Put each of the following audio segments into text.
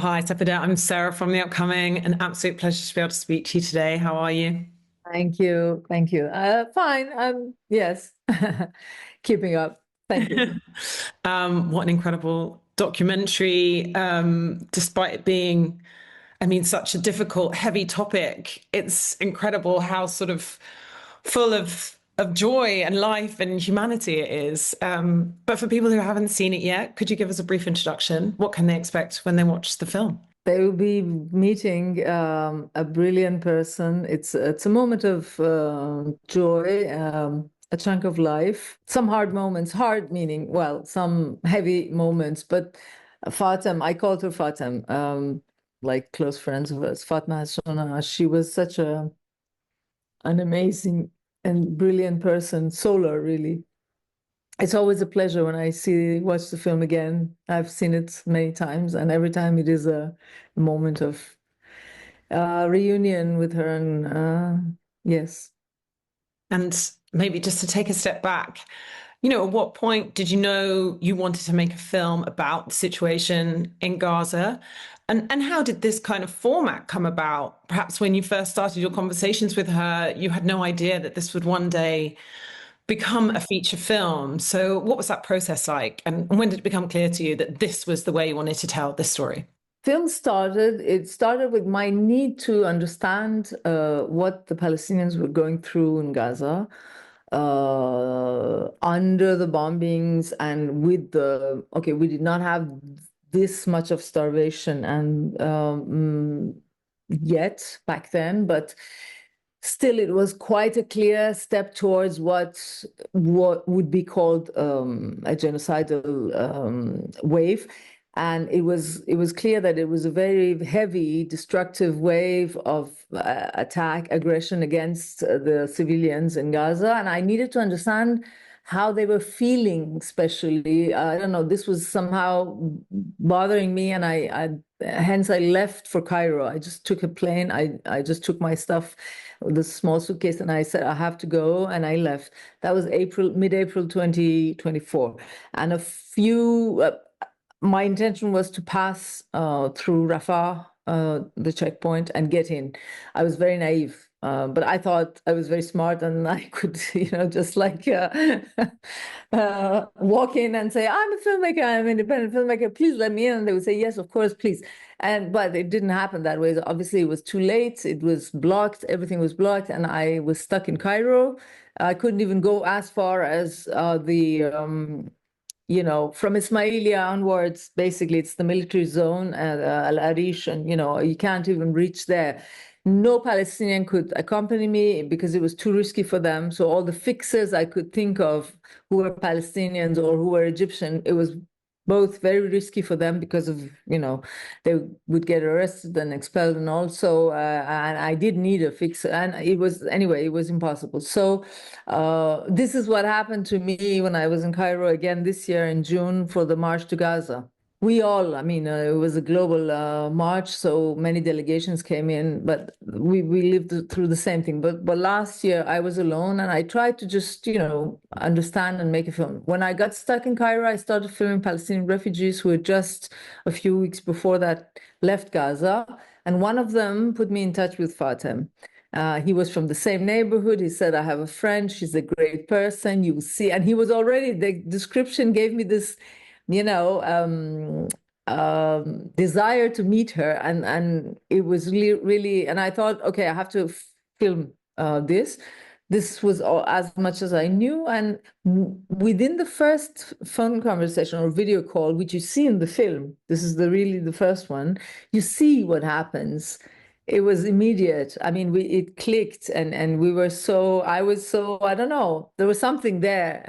Hi, Sepideh. I'm Sarah from The Upcoming. An absolute pleasure to be able to speak to you today. How are you? Thank you. Thank you. Fine. Yes, keeping up. Thank you. What an incredible documentary. Despite it being, such a difficult, heavy topic, it's incredible how sort of full of joy and life and humanity it is. But for people who haven't seen it yet, could you give us a brief introduction? What can they expect when they watch the film? They will be meeting a brilliant person. It's a moment of joy, a chunk of life. Some hard moments, hard meaning, well, some heavy moments. But Fatem, I called her Fatem, like close friends of us. Fatma has shown us she was such an amazing and brilliant person, solar, really. It's always a pleasure when I watch the film again. I've seen it many times, and every time it is a moment of reunion with her. And yes, And maybe just to take a step back, at what point did you know you wanted to make a film about the situation in Gaza? And how did this kind of format come about? Perhaps when you first started your conversations with her, you had no idea that this would one day become a feature film. So what was that process like? And when did it become clear to you that this was the way you wanted to tell this story? it started with my need to understand what the Palestinians were going through in Gaza under the bombings and okay, we did not have this much of starvation and yet back then, but still it was quite a clear step towards what would be called a genocidal wave. And it was clear that it was a very heavy, destructive wave of attack, aggression against the civilians in Gaza. And I needed to understand how they were feeling, especially. I don't know, this was somehow bothering me. And hence I left for Cairo. I just took a plane. I just took my stuff, the small suitcase, and I said, I have to go. And I left. That was mid-April 2024. And my intention was to pass through Rafah, the checkpoint, and get in. I was very naive, but I thought I was very smart and I could, just like walk in and say, I'm a filmmaker, I'm an independent filmmaker, please let me in. And they would say, yes, of course, please. But it didn't happen that way. Obviously, it was too late. It was blocked. Everything was blocked. And I was stuck in Cairo. I couldn't even go as far as from Ismailia onwards. Basically, it's the military zone, Al Arish, and, you can't even reach there. No Palestinian could accompany me because it was too risky for them. So all the fixers I could think of who were Palestinians or who were Egyptian, it was both very risky for them because of, they would get arrested and expelled, and also, and I did need a fixer, and it was impossible. So this is what happened to me when I was in Cairo again this year in June for the March to Gaza. It was a global march, so many delegations came in, but we lived through the same thing. But last year I was alone, and I tried to just, understand and make a film. When I got stuck in Cairo, I started filming Palestinian refugees who had just a few weeks before that left Gaza, and one of them put me in touch with Fatem. He was from the same neighborhood. He said, I have a friend. She's a great person. You will see. And he was already, the description gave me this, desire to meet her. And it was really, and I thought, okay, I have to film this. This was as much as I knew. And within the first phone conversation or video call, which you see in the film, this is really the first one, you see what happens. It was immediate. It clicked, and I was so, I don't know, there was something there.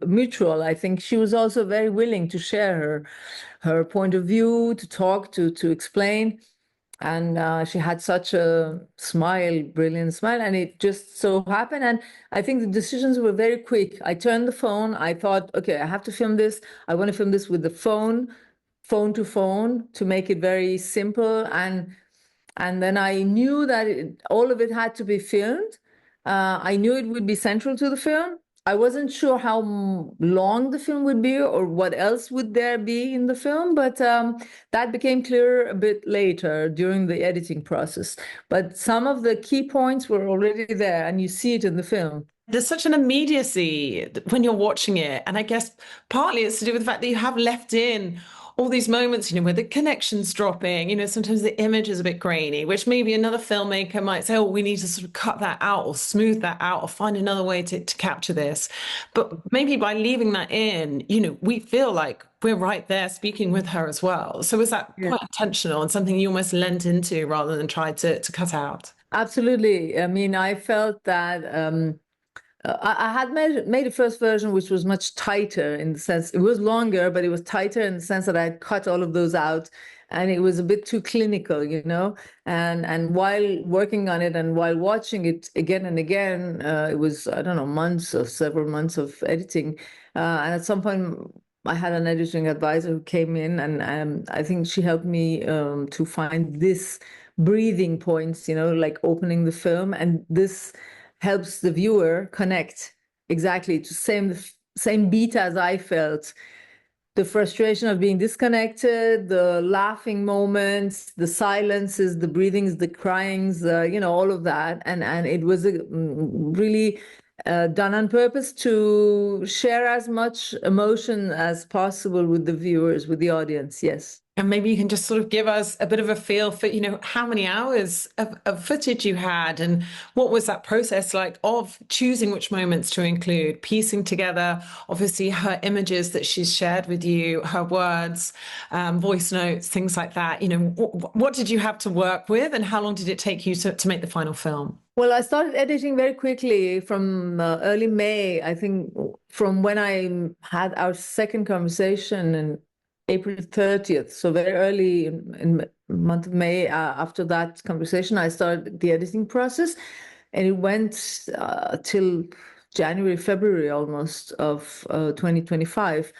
Mutual. I think she was also very willing to share her point of view, to talk, to explain. And she had such a smile, brilliant smile, and it just so happened. And I think the decisions were very quick. I turned the phone. I thought, okay, I have to film this. I want to film this with the phone to phone, to make it very simple. And then I knew that all of it had to be filmed. I knew it would be central to the film. I wasn't sure how long the film would be or what else would there be in the film, but that became clear a bit later during the editing process. But some of the key points were already there, and you see it in the film. There's such an immediacy when you're watching it. And I guess partly it's to do with the fact that you have left in all these moments, where the connection's dropping, sometimes the image is a bit grainy, which maybe another filmmaker might say, oh, we need to sort of cut that out or smooth that out or find another way to capture this. But maybe by leaving that in, we feel like we're right there speaking with her as well. So is that Yeah. quite intentional and something you almost lent into rather than try to cut out? Absolutely. I mean, I felt that I had made a first version which was much tighter in the sense it was longer, but it was tighter in the sense that I had cut all of those out, and it was a bit too clinical, And while working on it and while watching it again and again, it was, I don't know, months or several months of editing, and at some point I had an editing advisor who came in, and I think she helped me to find this breathing points, like opening the film, and this helps the viewer connect exactly to same beat as I felt. The frustration of being disconnected, the laughing moments, the silences, the breathings, the cryings, all of that. And it was really done on purpose to share as much emotion as possible with the viewers, with the audience. Yes. And maybe you can just sort of give us a bit of a feel for, how many hours of footage you had and what was that process like of choosing which moments to include, piecing together, obviously, her images that she's shared with you, her words, voice notes, things like that. What did you have to work with and how long did it take you to make the final film? Well, I started editing very quickly from early May. I think from when I had our second conversation in April 30th. So very early in month of May, after that conversation, I started the editing process, and it went till January, February almost of 2025.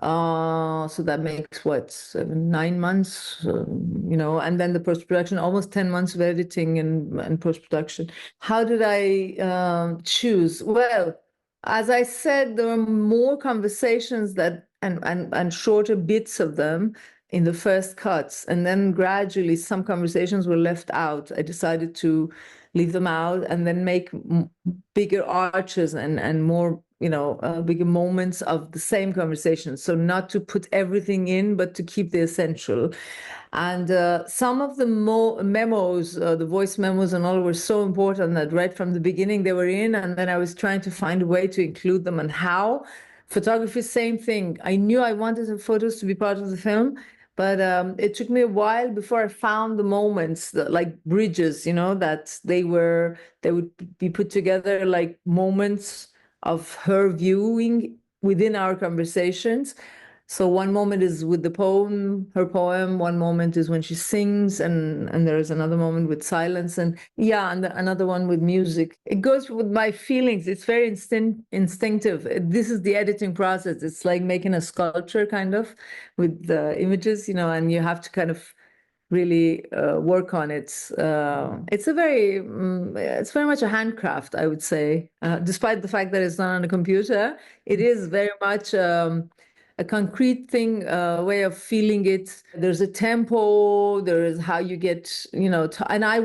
So that makes what, 9 months, and then the post-production, almost 10 months of editing and post-production. How did I choose? Well, as I said, there were more conversations and shorter bits of them in the first cuts, and then gradually some conversations were left out. I decided to leave them out and then make bigger arches and more bigger moments of the same conversation. So not to put everything in, but to keep the essential. And some of the memos, the voice memos and all, were so important that right from the beginning they were in, and then I was trying to find a way to include them and how. Photography, same thing. I knew I wanted the photos to be part of the film, but it took me a while before I found the moments, like bridges, that they would be put together like moments of her viewing within our conversations. So one moment is with the poem, her poem. One moment is when she sings, and there is another moment with silence, and another one with music. It goes with my feelings. It's very instinctive. This is the editing process. It's like making a sculpture, kind of, with the images, and you have to kind of really work on it. It's very much a handcraft, I would say. Despite the fact that it's not on a computer, it is very much a concrete thing, way of feeling it. There's a tempo, there is how you get, and I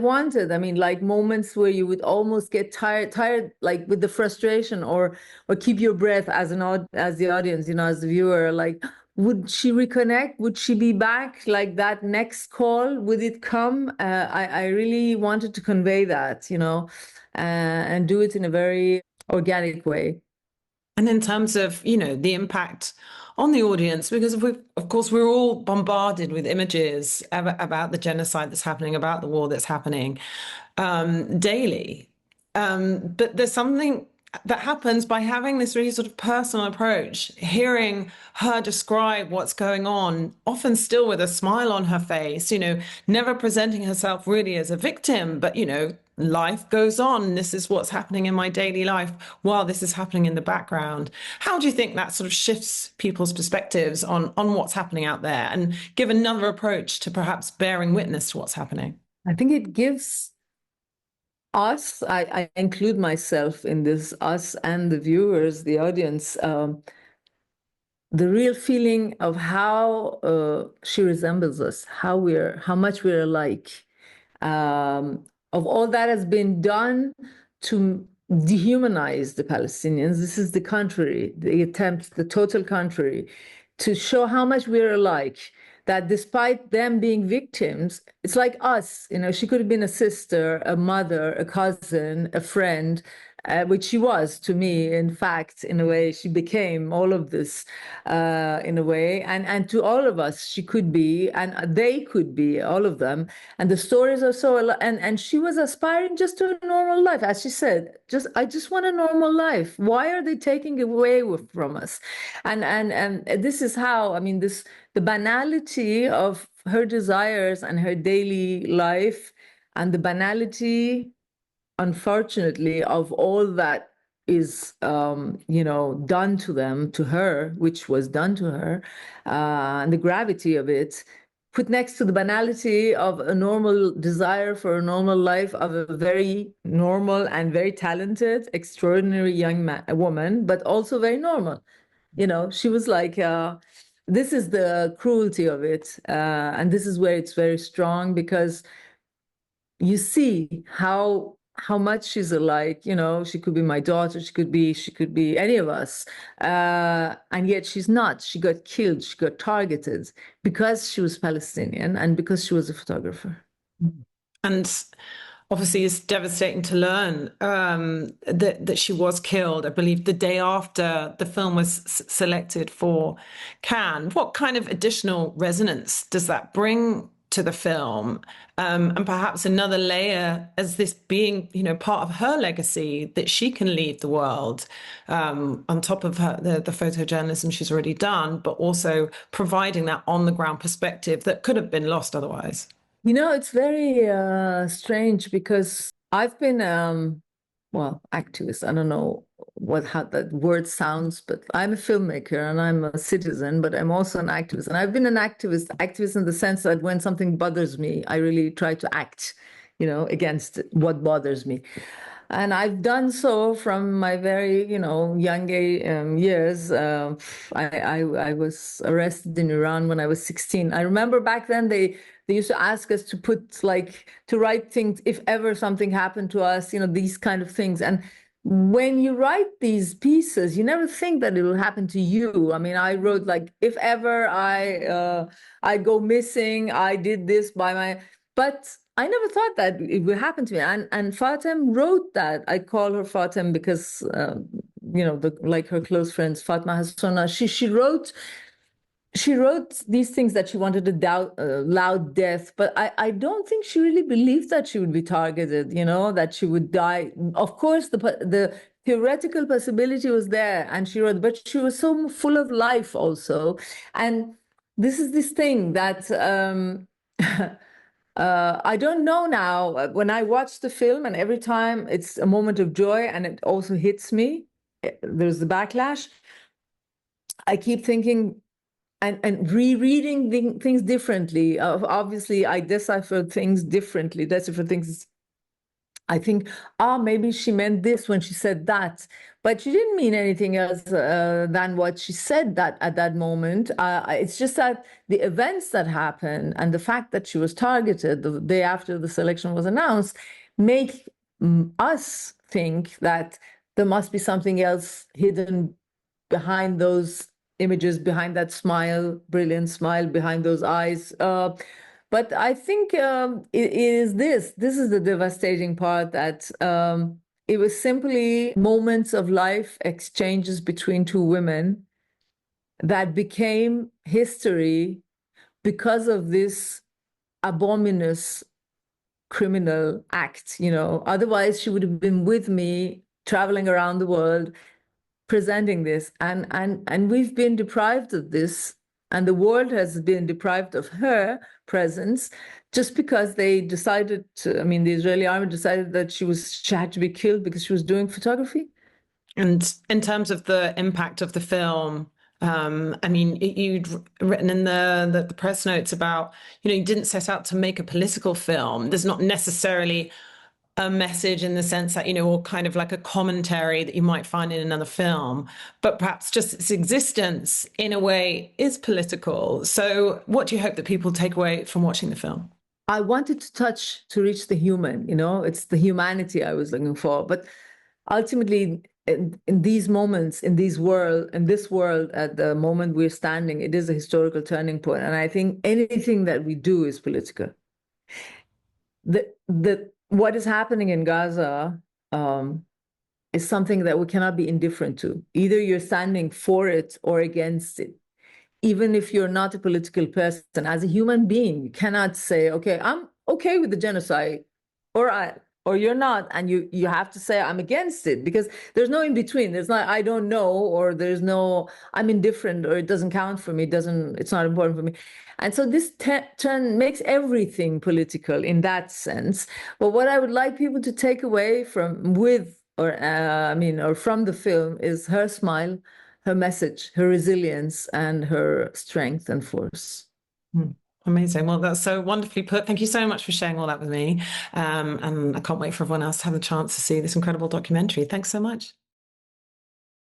mean, like moments where you would almost get tired, like with the frustration, or keep your breath as the audience, as the viewer, like, would she reconnect? Would she be back? Like that next call, would it come? I really wanted to convey that, and do it in a very organic way. And in terms of, the impact on the audience, because of course, we're all bombarded with images about the genocide that's happening, about the war that's happening daily. But there's something that happens by having this really sort of personal approach, hearing her describe what's going on, often still with a smile on her face, never presenting herself really as a victim, but, life goes on. This is what's happening in my daily life while this is happening in the background. How do you think that sort of shifts people's perspectives on what's happening out there and give another approach to perhaps bearing witness to what's happening? I think it gives Us, I include myself in this, us and the viewers, the audience, the real feeling of how she resembles us, how much we're alike, of all that has been done to dehumanize the Palestinians. This is the contrary, the attempt, the total contrary, to show how much we're alike. That despite them being victims, it's like us. You know, she could have been a sister, a mother, a cousin, a friend, which she was to me. In fact, in a way, she became all of this, in a way, and to all of us, she could be, and they could be, all of them. And the stories are so, and she was aspiring just to a normal life, as she said. I just want a normal life. Why are they taking away from us? And this is how, I mean, the banality of her desires and her daily life, and the banality, unfortunately, of all that is, done to them, to her, which was done to her, and the gravity of it, put next to the banality of a normal desire for a normal life of a very normal and very talented, extraordinary woman, but also very normal. You know, she was like, this is the cruelty of it. And this is where it's very strong, because you see how much she's alike. You know, she could be my daughter, she could be any of us, and yet she's not. She got killed, she got targeted because she was Palestinian and because she was a photographer. And obviously, it's devastating to learn that she was killed, I believe, the day after the film was selected for Cannes. What kind of additional resonance does that bring to the film? And perhaps another layer as this being, part of her legacy that she can leave the world, on top of the photojournalism she's already done, but also providing that on the ground perspective that could have been lost otherwise. You know, it's very strange, because I've been, activist. I don't know how that word sounds, but I'm a filmmaker and I'm a citizen, but I'm also an activist. And I've been an activist in the sense that when something bothers me, I really try to act, against what bothers me. And I've done so from my very, young years. I was arrested in Iran when I was 16. I remember back then they used to ask us to to write things if ever something happened to us, these kind of things. And when you write these pieces, you never think that it will happen to you. I mean, I wrote like, if ever I go missing, I did this by but I never thought that it would happen to me. And Fatem wrote that. I call her Fatem because, like her close friends, Fatma Hassona, she wrote these things that she wanted a loud death, but I don't think she really believed that she would be targeted, that she would die. Of course, the theoretical possibility was there, and she wrote, but she was so full of life also. And this is this thing that I don't know now. When I watch the film, and every time it's a moment of joy and it also hits me, there's the backlash. I keep thinking, and rereading things differently. Obviously, I decipher things differently. Decipher things. I think, maybe she meant this when she said that, but she didn't mean anything else than what she said that at that moment. It's just that the events that happened and the fact that she was targeted the day after the selection was announced make us think that there must be something else hidden behind those images, behind that smile, brilliant smile, behind those eyes. But I think it is this. This is the devastating part, that it was simply moments of life, exchanges between two women that became history because of this abominous criminal act. Otherwise she would have been with me, traveling around the world, presenting this, and we've been deprived of this, and the world has been deprived of her presence, just because they decided I mean, the Israeli army decided that she had to be killed because she was doing photography. And in terms of the impact of the film, I mean, you'd written in the press notes about, you didn't set out to make a political film. There's not necessarily a message in the sense that, or kind of like a commentary that you might find in another film, but perhaps just its existence in a way is political. So what do you hope that people take away from watching the film? I wanted to reach the human, it's the humanity I was looking for. But ultimately, in these moments, in this world, at the moment we're standing, it is a historical turning point. And I think anything that we do is political. What is happening in Gaza is something that we cannot be indifferent to. Either you're standing for it or against it. Even if you're not a political person, as a human being, you cannot say, okay, I'm okay with the genocide, or you're not, and you have to say I'm against it, because there's no in between. There's not I don't know, or there's no I'm indifferent, or it doesn't count for me, it's not important for me. And so this turn makes everything political in that sense. But what I would like people to take away from from the film is her smile, her message, her resilience, and her strength and force. Amazing. Well, that's so wonderfully put. Thank you so much for sharing all that with me. And I can't wait for everyone else to have the chance to see this incredible documentary. Thanks so much.